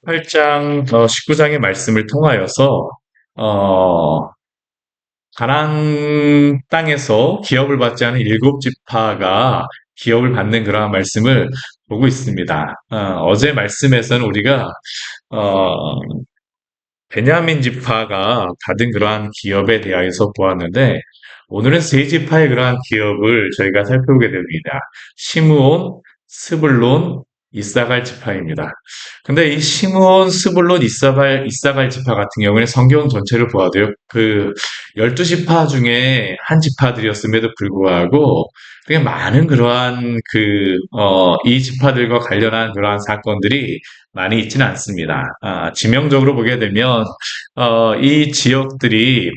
8장 19장의 말씀을 통하여서 어, 가나안 땅에서 기업을 받지 않은 일곱 지파가 기업을 받는 그러한 말씀을 보고 있습니다. 어제 말씀에서는 우리가 어, 베냐민 지파가 받은 그러한 기업에 대하여서 보았는데 오늘은 세 지파의 그러한 기업을 저희가 살펴보게 됩니다. 시므온, 스불론, 이사갈 지파입니다. 근데 이 시므온, 스불론, 이사갈 지파 같은 경우에는 성경 전체를 보아도요, 그 12지파 중에 한 지파들이었음에도 불구하고 되게 많은 그러한 이 지파들과 관련한 그러한 사건들이 많이 있지는 않습니다. 지명적으로 보게 되면 이 지역들이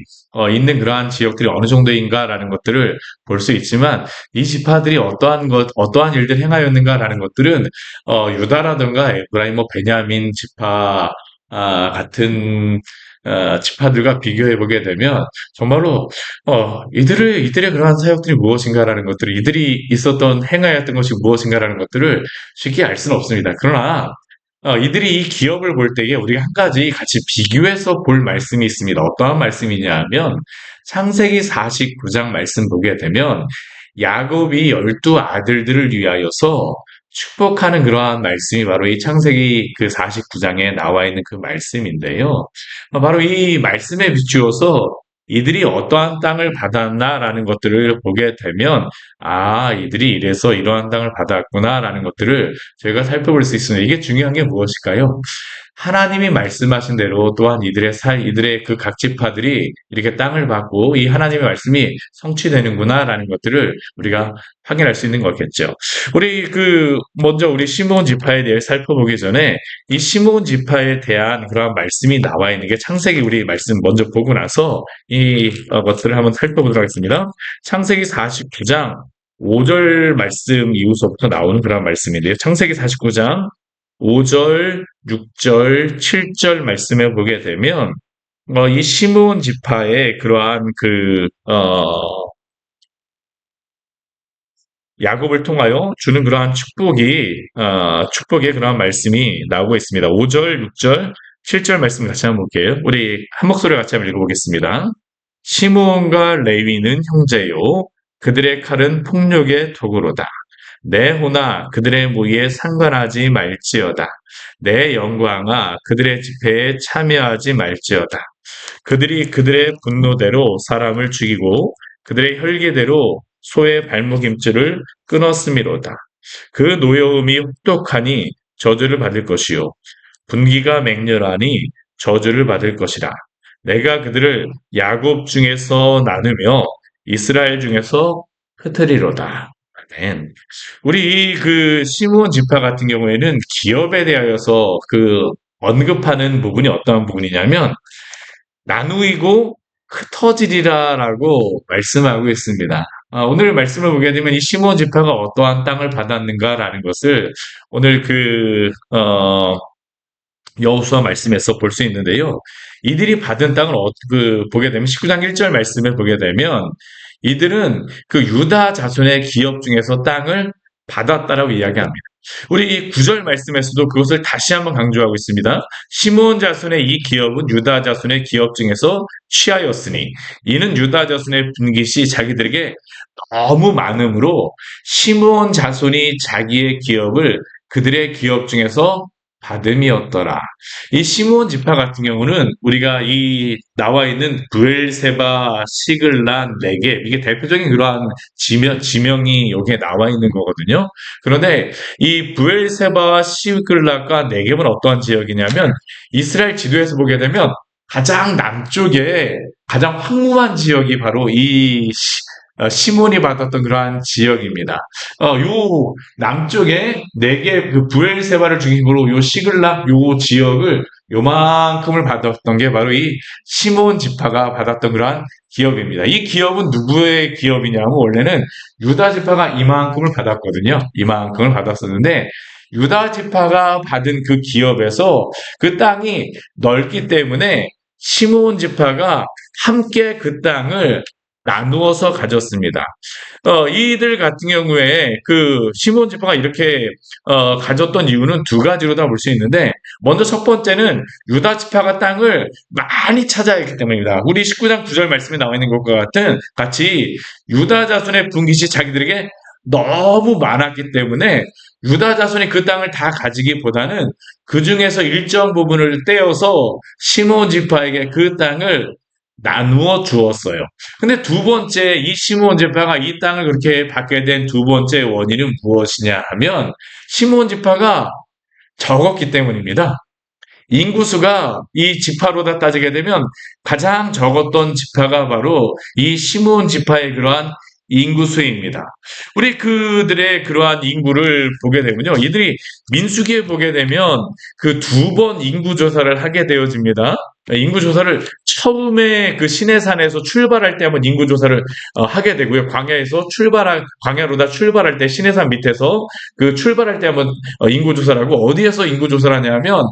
있는 그러한 지역들이 어느 정도인가라는 것들을 볼 수 있지만 이 지파들이 어떠한 일들을 행하였는가라는 것들은 유다라든가 에브라임, 베냐민 지파 같은 지파들과 비교해 보게 되면 정말로 이들의 그러한 사역들이 무엇인가라는 것들을 이들이 행하였던 것이 무엇인가라는 것들을 쉽게 알 수는 없습니다. 그러나 이들이 이 기업을 볼 때에 우리가 한 가지 같이 비교해서 볼 말씀이 있습니다. 어떠한 말씀이냐 하면 창세기 49장 말씀 보게 되면 야곱이 12아들들을 위하여서 축복하는 그러한 말씀이 바로 이 창세기 그 49장에 나와 있는 그 말씀인데요. 바로 이 말씀에 비추어서 이들이 어떠한 땅을 받았나라는 것들을 보게 되면 이들이 이래서 이러한 땅을 받았구나라는 것들을 저희가 살펴볼 수 있습니다. 이게 중요한 게 무엇일까요? 하나님이 말씀하신 대로 또한 이들의 그 각 지파들이 이렇게 땅을 받고 이 하나님의 말씀이 성취되는구나라는 것들을 우리가 확인할 수 있는 거겠죠. 먼저 우리 시므온 지파에 대해 살펴보기 전에 이 시므온 지파에 대한 그러한 말씀이 나와 있는 게 창세기 우리 말씀 먼저 보고 나서 것들을 한번 살펴보도록 하겠습니다. 창세기 49장 5절 말씀 이후서부터 나오는 그런 말씀인데요. 창세기 49장 5절, 6절, 7절 말씀에 보게 되면 이 시므온 지파의 그러한 야곱을 통하여 주는 그러한 축복의 그러한 말씀이 나오고 있습니다. 5절, 6절, 7절 말씀 같이 한번 볼게요. 우리 한 목소리 같이 한번 읽어보겠습니다. 시므온과 레위는 형제요. 그들의 칼은 폭력의 도구로다. 내 호나 그들의 무리에 상관하지 말지어다. 내 영광아 그들의 집회에 참여하지 말지어다. 그들이 그들의 분노대로 사람을 죽이고 그들의 혈기대로 소의 발목임줄을 끊었음이로다. 그 노여움이 혹독하니 저주를 받을 것이요 분기가 맹렬하니 저주를 받을 것이라. 내가 그들을 야곱 중에서 나누며 이스라엘 중에서 흩으리로다. 아멘. 우리 시므온 지파 같은 경우에는 기업에 대하여서 언급하는 부분이 어떤 부분이냐면 나누이고 흩어지리라라고 말씀하고 있습니다. 오늘 말씀을 보게 되면 이 시므온 지파가 어떠한 땅을 받았는가라는 것을 오늘 여호수아 말씀에서 볼 수 있는데요. 이들이 받은 땅을 보게 되면 19장 1절 말씀을 보게 되면 이들은 그 유다 자손의 기업 중에서 땅을 받았다라고 이야기합니다. 우리 이 9절 말씀에서도 그것을 다시 한번 강조하고 있습니다. 시므온 자손의 이 기업은 유다 자손의 기업 중에서 취하였으니 이는 유다 자손의 분깃이 자기들에게 너무 많으므로 시므온 자손이 자기의 기업을 그들의 기업 중에서 받음이었더라. 이 시므온 지파 같은 경우는 우리가 이 나와 있는 브엘세바, 시글란, 네겝 이게 대표적인 그러한 지명이 여기에 나와 있는 거거든요. 그런데 이 브엘세바와 시글락과 네겝은 어떠한 지역이냐면 이스라엘 지도에서 보게 되면 가장 남쪽에 가장 황무한 지역이 바로 시몬이 받았던 그러한 지역입니다. 요 남쪽에 네 개 부엘세바를 중심으로 요 시글락 요 지역을 요만큼을 받았던 게 바로 이 시몬 지파가 받았던 그러한 기업입니다. 이 기업은 누구의 기업이냐면 원래는 유다 지파가 이만큼을 받았거든요. 이만큼을 받았었는데 유다 지파가 받은 그 기업에서 그 땅이 넓기 때문에 시므온 지파가 함께 그 땅을 나누어서 가졌습니다. 이들 같은 경우에 그 시몬 지파가 이렇게 가졌던 이유는 두 가지로 다 볼 수 있는데, 먼저 첫 번째는 유다 지파가 땅을 많이 차지했기 때문입니다. 우리 19장 9절 말씀에 나와 있는 것과 같은 같이 유다 자손의 분깃이 자기들에게 너무 많았기 때문에 유다 자손이 그 땅을 다 가지기보다는 그 중에서 일정 부분을 떼어서 시몬 지파에게 그 땅을 나누어 주었어요. 근데 두 번째, 이 시므온 지파가 이 땅을 그렇게 받게 된 두 번째 원인은 무엇이냐 하면, 시므온 지파가 적었기 때문입니다. 인구수가 이 지파로다 따지게 되면 가장 적었던 지파가 바로 이 시므온 지파의 그러한 인구수입니다. 우리 그들의 그러한 인구를 보게 되면요, 이들이 민수기에 보게 되면 그 두 번 인구 조사를 하게 되어집니다. 인구 조사를 처음에 그 시내산에서 출발할 때 한번 인구 조사를 하게 되고요. 광야로다 출발할 때 시내산 밑에서 그 출발할 때 한번 인구 조사를 하고, 어디에서 인구 조사를 하냐면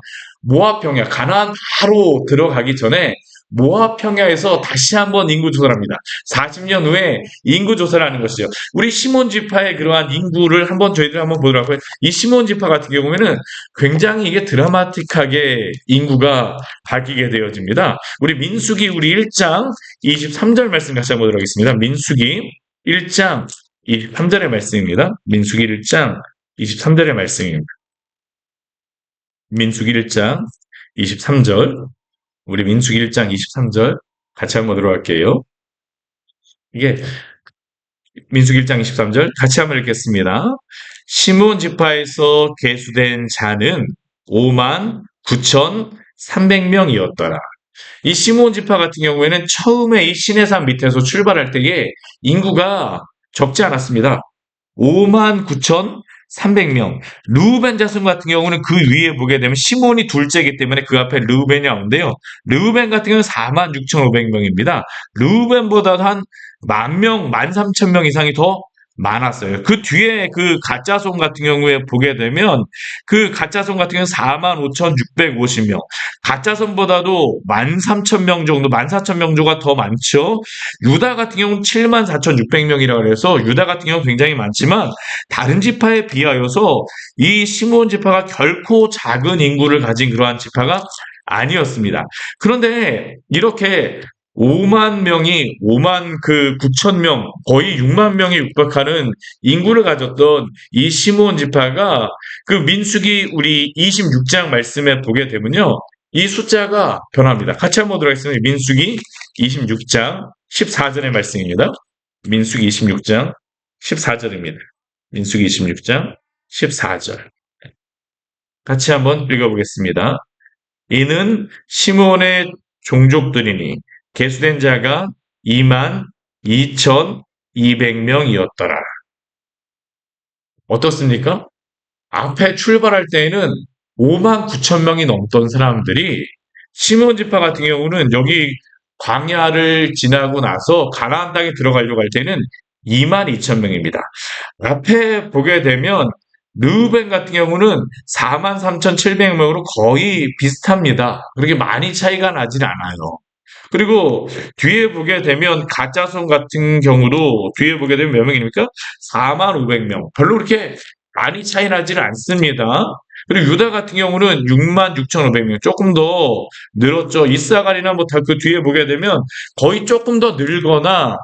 모압 평야, 가나안 바로 들어가기 전에 모압 평야에서 다시 한번 인구 조사를 합니다. 40년 후에 인구 조사를 하는 것이죠. 우리 시몬 지파의 그러한 인구를 저희들 한번 보더라고요. 이 시몬 지파 같은 경우에는 굉장히 이게 드라마틱하게 인구가 바뀌게 되어집니다. 우리 민수기 우리 1장 23절 말씀 같이 한번 보도록 하겠습니다. 민수기 1장 23절의 말씀입니다. 민수기 1장 23절의 말씀입니다. 민수기 1장 23절, 우리 민수기 1장 23절 같이 한번 들어갈게요. 이게 민수기 1장 23절 같이 한번 읽겠습니다. 시므온 지파에서 계수된 자는 5만 9,300명이었더라. 이 시므온 지파 같은 경우에는 처음에 이 시내산 밑에서 출발할 때에 인구가 적지 않았습니다. 5만 9,300명. 르우벤 자손 같은 경우는 그 위에 보게 되면 시몬이 둘째이기 때문에 그 앞에 르우벤이 나오는데요. 르우벤 같은 경우는 4만 6,500명입니다. 르우벤보다 한 10,000명, 13,000명 이상이 더 많았어요. 그 뒤에 그 가짜손 같은 경우에 보게 되면 그 가짜손 같은 경우는 45,650명. 가짜손보다도 13,000명 정도, 14,000명 정도가 더 많죠. 유다 같은 경우는 74,600명이라고 해서 유다 같은 경우는 굉장히 많지만 다른 지파에 비하여서 이 시므온 지파가 결코 작은 인구를 가진 그러한 지파가 아니었습니다. 그런데 이렇게 5만 명이 5만 9천 명, 거의 6만 명에 육박하는 인구를 가졌던 이 시므온 지파가 그 민수기 우리 26장 말씀에 보게 되면요, 이 숫자가 변합니다. 같이 한번 들어가겠습니다. 민수기 26장 14절의 말씀입니다. 민수기 26장 14절입니다. 민수기 26장 14절. 같이 한번 읽어보겠습니다. 이는 시므온의 종족들이니 계수된 자가 2만 2,200명이었더라. 어떻습니까? 앞에 출발할 때에는 5만 9천 명이 넘던 사람들이 시므온 지파 같은 경우는 여기 광야를 지나고 나서 가나안 땅에 들어가려고 할 때는 2만 2천 명입니다. 앞에 보게 되면 르우벤 같은 경우는 4만 3,700명으로 거의 비슷합니다. 그렇게 많이 차이가 나진 않아요. 그리고 뒤에 보게 되면 가짜손 같은 경우도 뒤에 보게 되면 몇 명입니까? 4만 500명. 별로 그렇게 많이 차이 나지는 않습니다. 그리고 유다 같은 경우는 6만 6,500명. 조금 더 늘었죠. 이스라엘이나 뭐 다 그 뒤에 보게 되면 거의 조금 더 늘거나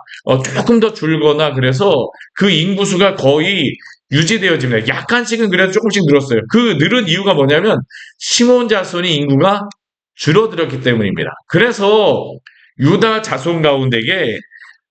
조금 더 줄거나, 그래서 그 인구수가 거의 유지되어집니다. 약간씩은 그래도 조금씩 늘었어요. 그 늘은 이유가 뭐냐면 시몬 자손이 인구가 줄어들었기 때문입니다. 그래서 유다 자손 가운데에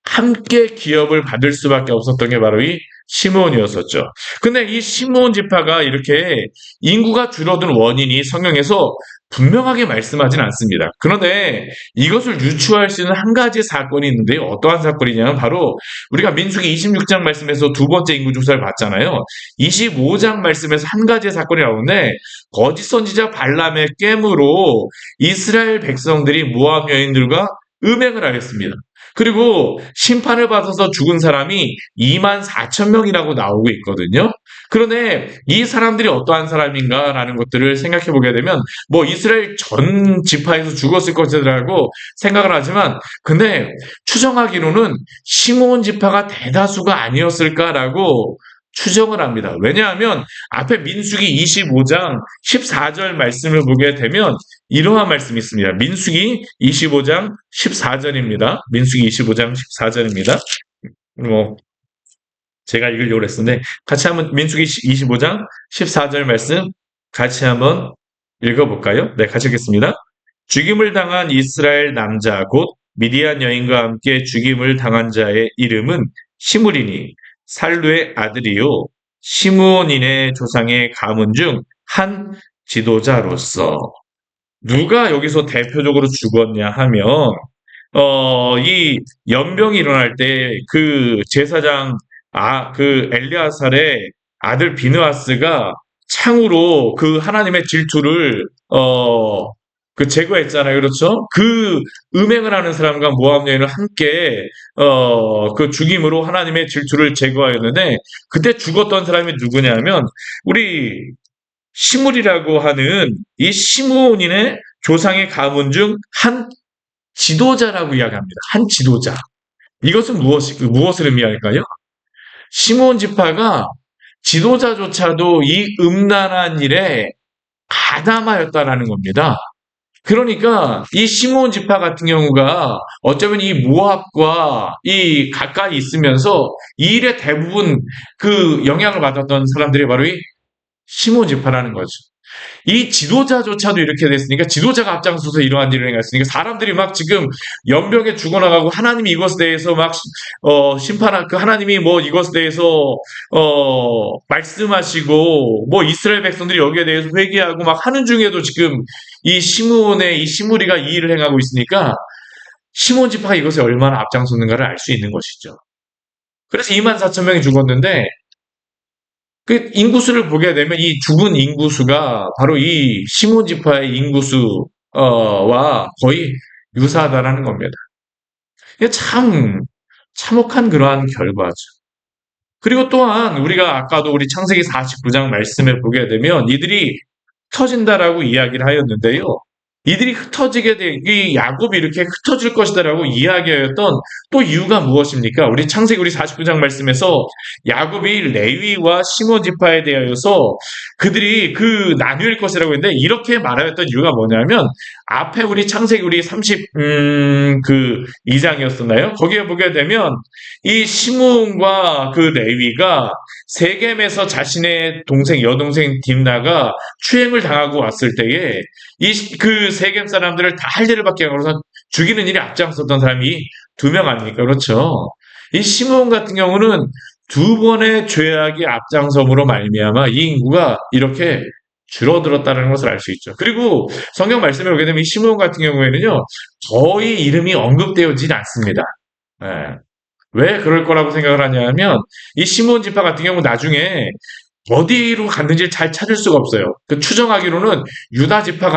함께 기업을 받을 수밖에 없었던 게 바로 이 시므온이었었죠. 근데 이 시므온 지파가 이렇게 인구가 줄어든 원인이 성경에서 분명하게 말씀하진 않습니다. 그런데 이것을 유추할 수 있는 한 가지 사건이 있는데요. 어떠한 사건이냐면 바로 우리가 민수기 26장 말씀에서 두 번째 인구 조사를 봤잖아요. 25장 말씀에서 한 가지 사건이 나오는데, 거짓 선지자 발람의 깸으로 이스라엘 백성들이 모압 여인들과 음행을 하였습니다. 그리고 심판을 받아서 죽은 사람이 2만 4천 명이라고 나오고 있거든요. 그런데 이 사람들이 어떠한 사람인가라는 것들을 생각해 보게 되면 뭐 이스라엘 전 지파에서 죽었을 것이라고 생각을 하지만 근데 추정하기로는 시므온 지파가 대다수가 아니었을까라고 추정을 합니다. 왜냐하면 앞에 민수기 25장 14절 말씀을 보게 되면 이러한 말씀이 있습니다. 민수기 25장 14절입니다. 민수기 25장 14절입니다. 뭐 제가 읽으려고 했었는데 같이 한번 민수기 25장 14절 말씀 같이 한번 읽어볼까요? 네, 같이 읽겠습니다. 죽임을 당한 이스라엘 남자 곧 미디안 여인과 함께 죽임을 당한 자의 이름은 시므리니 살루의 아들이요 시므온인의 조상의 가문 중 한 지도자로서 누가 여기서 대표적으로 죽었냐 하면 이 연병이 일어날 때 그 제사장 그 엘리아살의 아들 비느하스가 창으로 그 하나님의 질투를 그 제거했잖아요. 그렇죠? 그 음행을 하는 사람과 모압 여인을 함께 그 죽임으로 하나님의 질투를 제거하였는데 그때 죽었던 사람이 누구냐면 우리 시므리라고 하는 이 시므온인의 조상의 가문 중 한 지도자라고 이야기합니다. 한 지도자. 이것은 무엇을 의미할까요? 시므온 지파가 지도자조차도 이 음란한 일에 가담하였다라는 겁니다. 그러니까 이 시므온 지파 같은 경우가 어쩌면 이 모압과 이 가까이 있으면서 이 일에 대부분 그 영향을 받았던 사람들이 바로 이 시므온 지파라는 거죠. 이 지도자조차도 이렇게 됐으니까 지도자가 앞장서서 이러한 일을 행했으니까 사람들이 막 지금 연병에 죽어나가고 하나님이 이것에 대해서 막 심판할 그 하나님이 뭐 이것에 대해서 말씀하시고 뭐 이스라엘 백성들이 여기에 대해서 회개하고 막 하는 중에도 지금 이 시므온의 이 시므리가 이 일을 행하고 있으니까 시므온 지파가 이것에 얼마나 앞장섰는가를 알 수 있는 것이죠. 그래서 2만 4천 명이 죽었는데 그 인구수를 보게 되면 이 죽은 인구수가 바로 이 시몬 지파의 인구수와 거의 유사하다라는 겁니다. 이게 참 참혹한 그러한 결과죠. 그리고 또한 우리가 아까도 우리 창세기 49장 말씀에 보게 되면 이들이 흩어진다라고 이야기를 하였는데요. 이들이 흩어지게 돼, 이 야곱이 이렇게 흩어질 것이다라고 이야기하였던 또 이유가 무엇입니까? 우리 창세기 우리 49장 말씀에서 야곱이 레위와 시몬 지파에 대하여서 그들이 그 나뉠 것이라고 했는데 이렇게 말하였던 이유가 뭐냐면 앞에 우리 창세기 우리 2장이었었나요? 거기에 보게 되면 이 시몬과 그 레위가 세겜에서 자신의 동생 여동생 딥나가 추행을 당하고 왔을 때에 그 세겜 사람들을 다 할례를 받게 하고서 죽이는 일에 앞장섰던 사람이 2명 아닙니까? 그렇죠. 이 시므온 같은 경우는 2번의 죄악이 앞장섬으로 말미암아 이 인구가 이렇게 줄어들었다는 것을 알 수 있죠. 그리고 성경 말씀에 보게 되면 이 시므온 같은 경우에는요 거의 이름이 언급되어지지 않습니다. 예. 왜 그럴 거라고 생각을 하냐면 이 시므온 지파 같은 경우 나중에 어디로 갔는지 잘 찾을 수가 없어요. 그 추정하기로는 유다 지파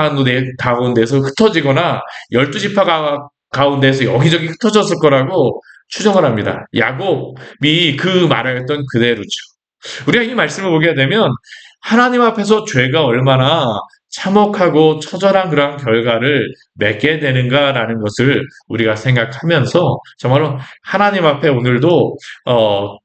가운데서 흩어지거나 12지파 가운데서 여기저기 흩어졌을 거라고 추정을 합니다. 야곱이 그 말하였던 그대로죠. 우리가 이 말씀을 보게 되면 하나님 앞에서 죄가 얼마나 참혹하고 처절한 그러한 결과를 맺게 되는가라는 것을 우리가 생각하면서 정말로 하나님 앞에 오늘도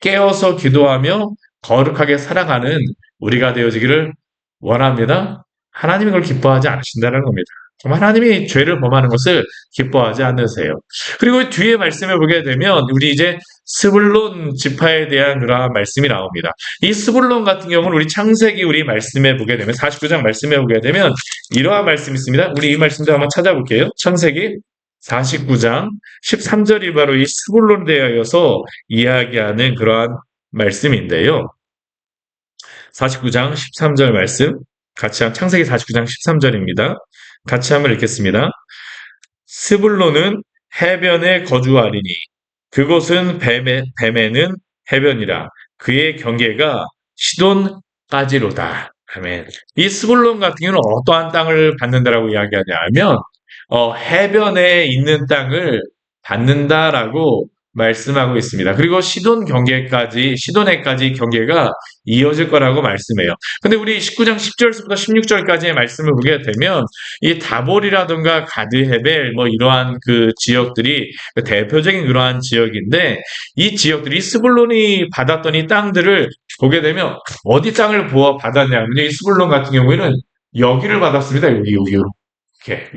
깨어서 기도하며 거룩하게 살아가는 우리가 되어지기를 원합니다. 하나님이 그걸 기뻐하지 않으신다는 겁니다. 정말 하나님이 죄를 범하는 것을 기뻐하지 않으세요. 그리고 뒤에 말씀을 보게 되면 우리 이제 스불론 지파에 대한 그러한 말씀이 나옵니다. 이 스불론 같은 경우는 우리 창세기 우리 말씀에 보게 되면 49장 말씀에 보게 되면 이러한 말씀이 있습니다. 우리 이 말씀도 한번 찾아볼게요. 창세기 49장 13절이 바로 이 스불론에 대하여서 이야기하는 그러한 말씀인데요. 49장 13절 말씀 같이 창세기 49장 13절입니다. 같이 한번 읽겠습니다. 스불론은 해변에 거주하리니 그곳은 뱀에는 해변이라 그의 경계가 시돈까지로다. 아멘. 이 스불론 같은 경우는 어떠한 땅을 받는다라고 이야기하냐 하면 해변에 있는 땅을 받는다라고 말씀하고 있습니다. 그리고 시돈해까지 경계가 이어질 거라고 말씀해요. 근데 우리 19장 10절부터 16절까지의 말씀을 보게 되면 이 다볼이라든가 가드헤벨 뭐 이러한 그 지역들이 그 대표적인 그러한 지역인데 이 지역들이 스불론이 받았던 이 땅들을 보게 되면 어디 땅을 받았냐면요. 이 스불론 같은 경우에는 여기를 받았습니다. 여기 요렇게.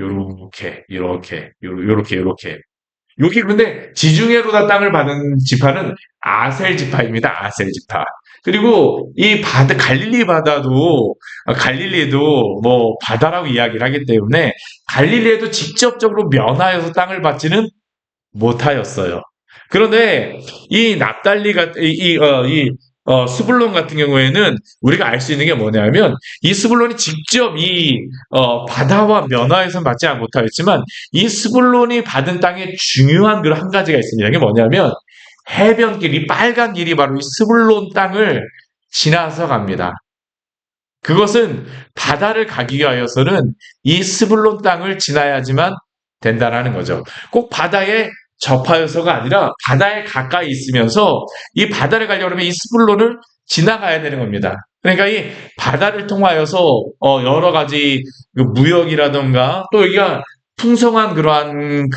여기 근데 지중해로다 땅을 받은 지파는 아셀 지파입니다. 아셀 지파. 그리고 이 갈릴리 바다도 갈릴리도 뭐 바다라고 이야기를 하기 때문에 갈릴리에도 직접적으로 면하여서 땅을 받지는 못하였어요. 그런데 이 납달리가 스불론 같은 경우에는 우리가 알 수 있는 게 뭐냐면 이 스불론이 직접 바다와 면화에서 받지 못하였지만 이 스불론이 받은 땅에 중요한 그 한 가지가 있습니다. 이게 뭐냐면 해변길이 빨간 길이 바로 이 스불론 땅을 지나서 갑니다. 그것은 바다를 가기 위하여서는 이 스불론 땅을 지나야지만 된다라는 거죠. 꼭 바다에 접하여서가 아니라 바다에 가까이 있으면서 이 바다를 가려고 하면 이 스불론을 지나가야 되는 겁니다. 그러니까 이 바다를 통하여서 여러 가지 그 무역이라든가 또 여기가 풍성한 그러한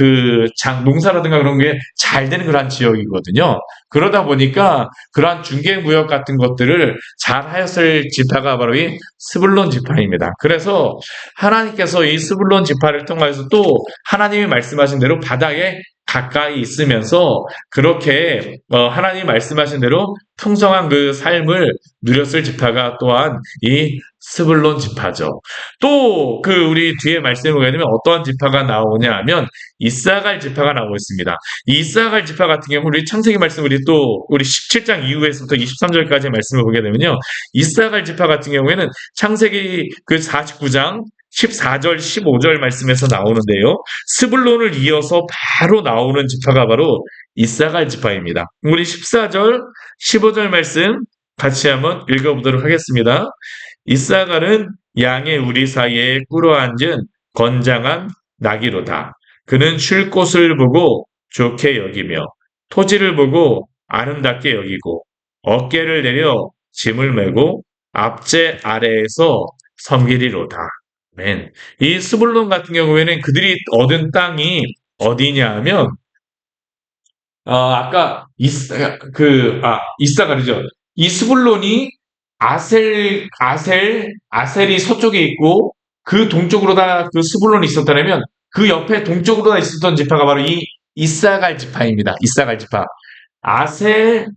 농사라든가 그런 게 잘 되는 그러한 지역이거든요. 그러다 보니까 그러한 중개무역 같은 것들을 잘 하였을 지파가 바로 이 스불론 지파입니다. 그래서 하나님께서 이 스불론 지파를 통해서 또 하나님이 말씀하신 대로 바다에 가까이 있으면서 그렇게 하나님이 말씀하신 대로 풍성한 그 삶을 누렸을 지파가 또한 이 스불론 지파죠. 또 우리 뒤에 말씀을 보게 되면 어떠한 지파가 나오냐 하면 이사갈 지파가 나오고 있습니다. 이 이사갈 지파 같은 경우 우리 창세기 말씀 우리 17장 이후에서부터 23절까지 말씀을 보게 되면요. 이사갈 지파 같은 경우에는 창세기 49장 14절, 15절 말씀에서 나오는데요. 스불론을 이어서 바로 나오는 지파가 바로 이사갈 지파입니다. 우리 14절, 15절 말씀 같이 한번 읽어보도록 하겠습니다. 이사갈은 양의 우리 사이에 꿇어앉은 건장한 나귀로다. 그는 쉴 곳을 보고 좋게 여기며 토지를 보고 아름답게 여기고 어깨를 내려 짐을 메고 앞제 아래에서 섬기리로다. 아멘. 이 스불론 같은 경우에는 그들이 얻은 땅이 어디냐 하면 아까 이사갈이죠. 이 스불론이 아셀이 서쪽에 있고 그 동쪽으로 다 그 스불론이 있었다면 그 옆에 동쪽으로 다 있었던 지파가 바로 이 이사갈 지파입니다. 이사갈 지파. 아셀,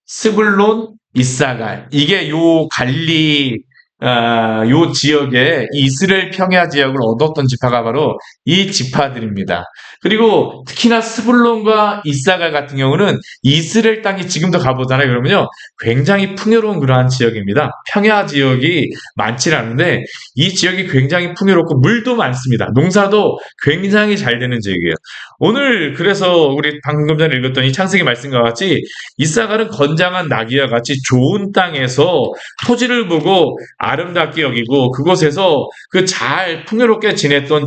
스불론, 이사갈. 이게 요 갈릴리 요 지역에 이스라엘 평야 지역을 얻었던 지파가 바로 이 지파들입니다. 그리고 특히나 스불론과 이사갈 같은 경우는 이스라엘 땅이 지금도 가보잖아요. 그러면요, 굉장히 풍요로운 그러한 지역입니다. 평야 지역이 많지 않은데 이 지역이 굉장히 풍요롭고 물도 많습니다. 농사도 굉장히 잘 되는 지역이에요. 오늘 그래서 우리 방금 전에 읽었던 이 창세기 말씀과 같이 이사갈은 건장한 나귀와 같이 좋은 땅에서 토지를 보고 아름답게 여기고 그곳에서 잘 풍요롭게 지냈던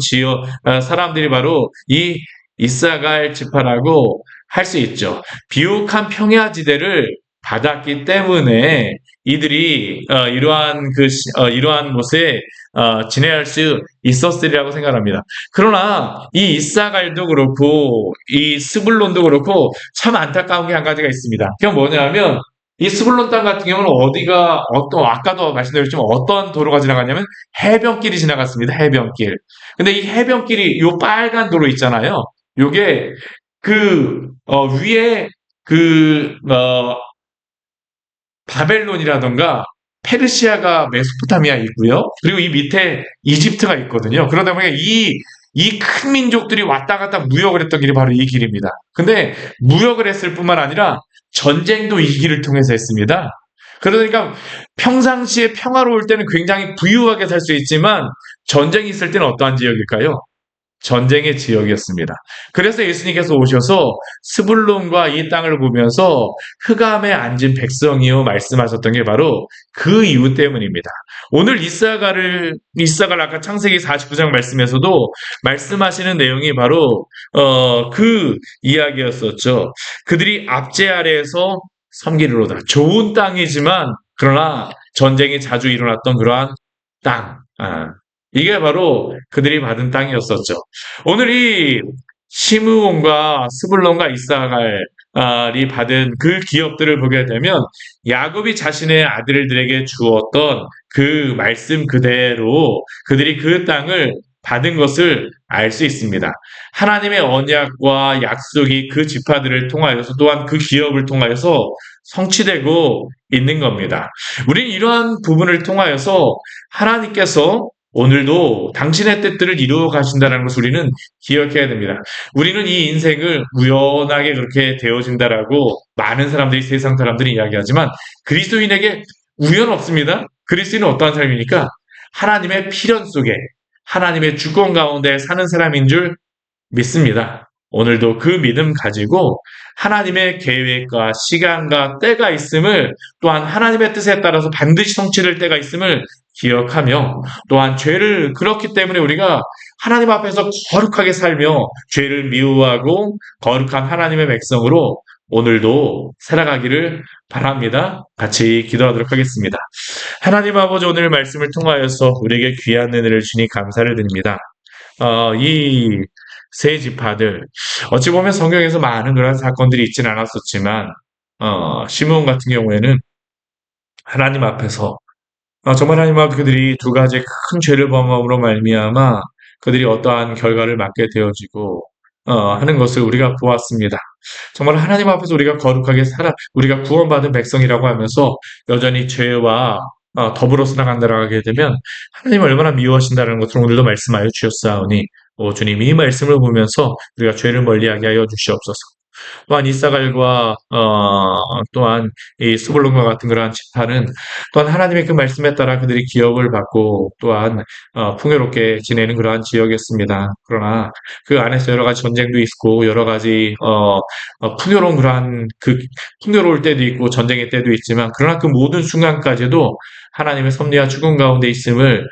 사람들이 바로 이 이사갈 지파라고 할 수 있죠. 비옥한 평야지대를 받았기 때문에 이들이 이러한 곳에 지내할 수 있었으리라고 생각합니다. 그러나 이 이사갈도 그렇고 이 스불론도 그렇고 참 안타까운 게 한 가지가 있습니다. 그게 뭐냐면 이 스불론 땅 같은 경우는 아까도 말씀드렸지만 어떤 도로가 지나갔냐면 해변길이 지나갔습니다. 해변길. 근데 이 해변길이 요 빨간 도로 있잖아요. 요게 위에 바벨론이라던가 페르시아가 메소포타미아에 있고요. 그리고 이 밑에 이집트가 있거든요. 그러다 보니까 이 큰 민족들이 왔다 갔다 무역을 했던 길이 바로 이 길입니다. 근데 무역을 했을 뿐만 아니라 전쟁도 이 길을 통해서 했습니다. 그러니까 평상시에 평화로울 때는 굉장히 부유하게 살 수 있지만 전쟁이 있을 때는 어떠한 지역일까요? 전쟁의 지역이었습니다. 그래서 예수님께서 오셔서 스불론과 이 땅을 보면서 흑암에 앉은 백성이요 말씀하셨던 게 바로 그 이유 때문입니다. 오늘 이사가를 아까 창세기 49장 말씀에서도 말씀하시는 내용이 바로 그 이야기였었죠. 그들이 압제 아래에서 섬기리로다. 좋은 땅이지만 그러나 전쟁이 자주 일어났던 그러한 땅. 이게 바로 그들이 받은 땅이었었죠. 오늘 이 시므온과 스불론과 이사갈이 받은 그 기업들을 보게 되면 야곱이 자신의 아들들에게 주었던 그 말씀 그대로 그들이 그 땅을 받은 것을 알 수 있습니다. 하나님의 언약과 약속이 그 지파들을 통하여서 또한 그 기업을 통하여서 성취되고 있는 겁니다. 우리는 이러한 부분을 통하여서 하나님께서 오늘도 당신의 뜻들을 이루어 가신다는 것을 우리는 기억해야 됩니다. 우리는 이 인생을 우연하게 그렇게 되어진다라고 많은 사람들이 세상 사람들이 이야기하지만 그리스도인에게 우연 없습니다. 그리스도인은 어떠한 삶입니까? 하나님의 필연 속에 하나님의 주권 가운데 사는 사람인 줄 믿습니다. 오늘도 그 믿음 가지고 하나님의 계획과 시간과 때가 있음을 또한 하나님의 뜻에 따라서 반드시 성취될 때가 있음을 기억하며 또한 죄를 그렇기 때문에 우리가 하나님 앞에서 거룩하게 살며 죄를 미워하고 거룩한 하나님의 백성으로 오늘도 살아가기를 바랍니다. 같이 기도하도록 하겠습니다. 하나님 아버지 오늘 말씀을 통하여서 우리에게 귀한 은혜를 주니 감사를 드립니다. 이 세 지파들 어찌 보면 성경에서 많은 그런 사건들이 있지는 않았었지만 시므온 같은 경우에는 하나님 앞에서 정말 하나님 앞에 그들이 두 가지 큰 죄를 범함으로 말미암아 그들이 어떠한 결과를 맞게 되어지고 하는 것을 우리가 보았습니다. 정말 하나님 앞에서 우리가 거룩하게 우리가 구원받은 백성이라고 하면서 여전히 죄와 더불어 살아간다라고 하게 되면 하나님을 얼마나 미워하신다는 것을 오늘도 말씀하여 주셨사오니 주님 이 말씀을 보면서 우리가 죄를 멀리하게 하여 주시옵소서. 또한 이사갈과 또한 이 스불론과 같은 그러한 지파는 또한 하나님의 그 말씀에 따라 그들이 기업을 받고 또한 풍요롭게 지내는 그러한 지역이었습니다. 그러나 그 안에서 여러 가지 전쟁도 있고 여러 가지 풍요로운 그러한 그 풍요로울 때도 있고 전쟁의 때도 있지만 그러나 그 모든 순간까지도 하나님의 섭리와 축원 가운데 있음을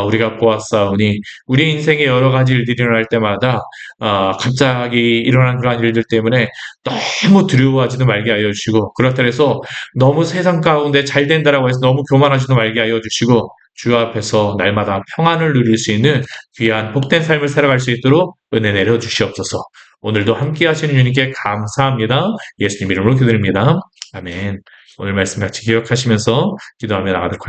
우리가 보았사오니 우리 인생에 여러 가지 일들이 일어날 때마다 갑자기 일어난 그러한 일들 때문에 너무 두려워하지도 말게 하여 주시고 그렇다 해서 너무 세상 가운데 잘 된다라고 해서 너무 교만하지도 말게 하여 주시고 주 앞에서 날마다 평안을 누릴 수 있는 귀한 복된 삶을 살아갈 수 있도록 은혜 내려 주시옵소서. 오늘도 함께 하시는 주님께 감사합니다. 예수님 이름으로 기도드립니다. 아멘. 오늘 말씀 같이 기억하시면서 기도하며 나가도록 하겠습니다.